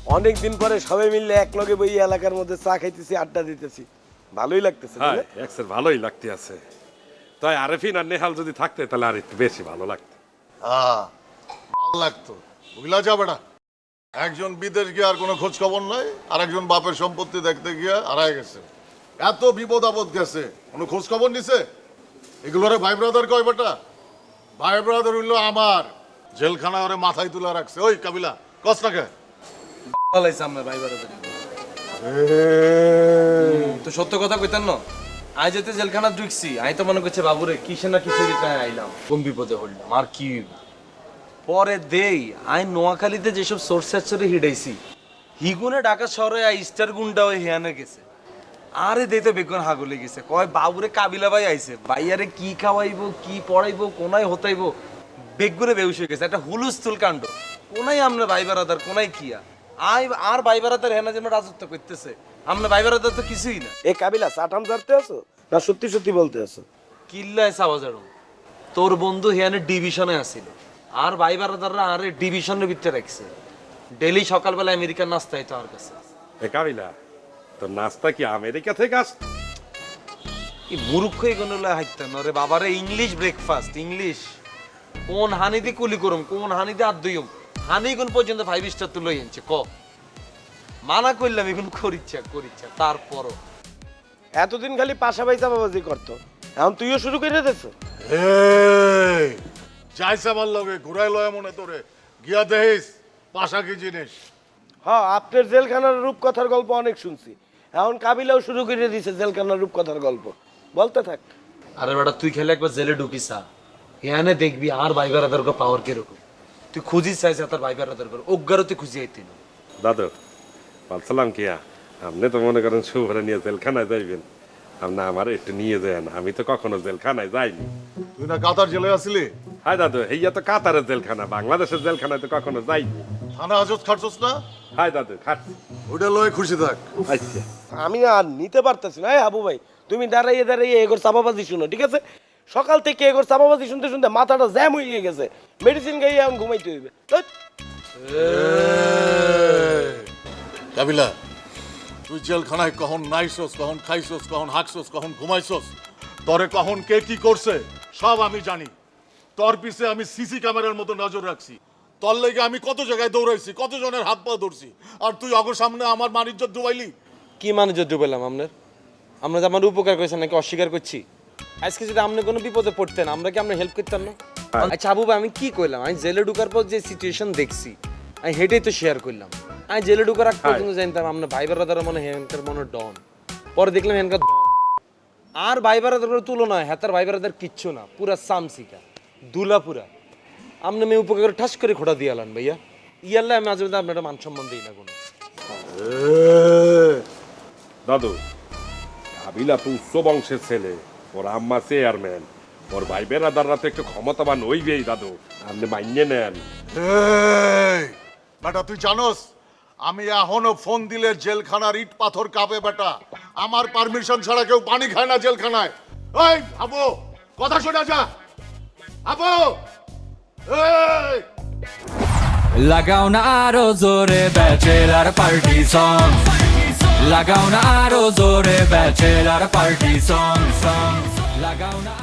অনেকদিন পরে সবাই মিলে এক লগে বই এলাকার মধ্যে চা খাইতেছি, আড্ডা দিতেছি, ভালোই লাগতেছে। হ্যাঁ এক্সের ভালোই লাগতে আছে। তাই আরেফিন আর নেহাল যদি থাকতে তাহলে আর একটু বেশি ভালো লাগতো। ভালো লাগতো, বুঝলা যাবে না। একজন বিদেশ গিয়ে আর কোনো খোঁজ খবর নাই, আর একজন বাপের সম্পত্তি দেখতে গিয়ে হারায় গেছে। এত বিপদ আপদ গেছে, কোনো খোঁজ খবর নিছে? এগুলোরে ভাই ব্রাদার কয় বেটা? ভাই ব্রাদার হইলো আমার। জেলখানা ওরে মাথায় তুলে রাখছে। ওই কাবিলা কস না কে? ভালাইছে আমরা ভাই বারাদার। তো সত্য কথা কইতেন না, আজ যেতে জেলখানা ঢুকছি, আমি তো মনে করছি বাবুরে কিসে না কিসে দিতে আইলাম, কোন বিপদে হইলাম আর কি। পরে দেই আই নোয়াখালীতে যেসব সোর্স সেক্টরে হিডাইছি, হিগুনে ঢাকা শহরে স্টার গুন্ডা হয়ে হিয়ানে গেছে। আরে দেই তো বেগুন হাগলে গেছে, কয় বাবুরে কাবিলা ভাই আইছে, ভাইয়ারে কি খাওয়াইবো কি পড়াইবো কোনায় হতাইবো, বেগুনে বেউস হয়ে গেছে। একটা হুলুস্থুল কাণ্ড, কোনায় আমরা ভাই বারাদার কোনায় কিয়া আই আর ভাই বারাদার হেনা যেন রাজত্ব করতেছে, আমরা ভাই বারাদার তো কিছুই না। এ কাবিলা চাটাম জানতে আছো না সত্যি সত্যি বলতে আছো? কিল্লায় সাবাজারো তোর বন্ধু হিয়ানে ডিভিশনে আসিল, আর ভাই বারাদাররা আরে ডিভিশনের ভিতরে রাখছে। ডেলি সকালবেলা আমেরিকার নাস্তা হইতো আর কাছে। এ কাবিলা তোর নাস্তা কি আমেরিকা থেকে আস? এই মূর্খ এগুলো হাইতাম না রে বাবারে, ইংলিশ ব্রেকফাস্ট ইংলিশ। কোন হানিতে কুলি করুম, কোন হানিতে আর দুইম, হানি গুণ পর্যন্ত 5 স্টার তুলে এনেছে ক। মানা করলাম এখন করিচ্ছা তারপরও এতদিন খালি পাশাপাশি চাপাবাজি করতো, এখন তুইও শুরু করে দিয়েছ। যাইছে আমার লগে ঘুরাই লয় মনে তোরে, গিয়া দেখিস পাশা কি জিনিস। হ্যাঁ, আপনার জেলখানার রূপকথার গল্প অনেক শুনছি, এখন কাবিলাও শুরু করে দিয়েছে জেলখানার রূপকথার গল্প, বলতে থাক। আরে বেটা তুই খেলে একবার জেলে ঢুকিস, এখানে দেখবি আর ভাই বারাদার পাওয়ার কিরকম। তুই খুঁজিস চাইছে তার ভাই বারাদার অজ্ঞারও তুই খুঁজি আইতি না। দাদু বলছিলাম কি আপনি তো মনে করেন শুভরে নিয়ে জেলখানায় যাইবেন, আপনি আমার একটু নিয়ে যান, আমি তো কখনো জেলখানায় যাইনি। তুই না কাতার জেলে আসলি? হাই দাদু, এইয়া তো কাতারের জেলখানা, বাংলাদেশের জেলখানায় তো কখনো যাইনি। থানা হাজত খাটছস না? হাই দাদু খাচ্ছি। ওটা লয় খুশি থাক। আচ্ছা আমি আর নিতে পারতেছি না। এই হাবু ভাই, তুমি দাঁড়াইয়ে দাঁড়াইয়ে এগোর চাপাবাজি শুনো, ঠিক আছে? সকাল থেকে এগোর চাপাবাজি শুনতে শুনতে মাথাটা জ্যাম হয়ে গেছে, মেডিসিন খাইয়ে এখন ঘুমাইতে হইবে। ধ্যাৎ। কাবিলা তুই জেলখানায় কখন নাইছস, কখন খাইছস, কখন হাঁকছস, কখন ঘুমাইছস, তরে কখন কে কি করছে সব আমি জানি। তোর পিছে আমি সিসি ক্যামেরার মতো নজর রাখছি। তোর লেগে আমি কত জায়গায় দৌড়াইছি, কত জনের হাত পা ধরছি, আর তুই অগর সামনে আমার মানিজ্জত ডুবাইলি। কি মানে যদ্দু পেলাম আপনার? আমরা যে আমার উপকার করেছেন নাকি অস্বীকার করছি? আজকে যদি আপনি কোনো বিপদে পড়তেন আমরা কি আপনার হেল্প করতাম না? আচ্ছা আবু ভাই আমি কি কইলাম, আমি জেলে ঢুকার পর যে সিচুয়েশন দেখছি আমি হেঁটেই তো শেয়ার করলাম। আমি জেলে ঢুকার আগ পর্যন্ত জানতাম আপনার ভাই বারাদার মনে হেনকার মনে ডন, পরে দেখলাম হেনকার আর ভাই বারাদার তুলনা হয়, হ্যাঁ ভাই বারাদার কিচ্ছু না, পুরা সামসিকা দুলা পুরা। আপনি মেয়ে উপকার করে ঠাস করে খোটা দিয়ে আলান ভাইয়া, ইয়াল্লা আমি মাঝে মধ্যে আপনার মান সম্মান দিই না কোনো। দাদু কাবিলা তো উচ্চ বংশের ছেলে, ওর আম্মা চেয়ারম্যান, ওর ভাই বেড়াদাররা তো একটু ক্ষমতাবান হইবেই দাদু, আপনি মাইনে নেন। বেটা তুই জানোস আমি এখনো ফোন দিলে জেলখানার ইট পাথর কাঁপে বেটা। আমার পারমিশন ছাড়া কেউ পানি খায় না জেলখানায়। এই আবু কথা শোনা যা, আবু এই লাগাও না আরো জোরে ব্যাচেলার পার্টি সং, লাগাও না আরো জোরে ব্যাচেলার পার্টি সং, লাগাও না।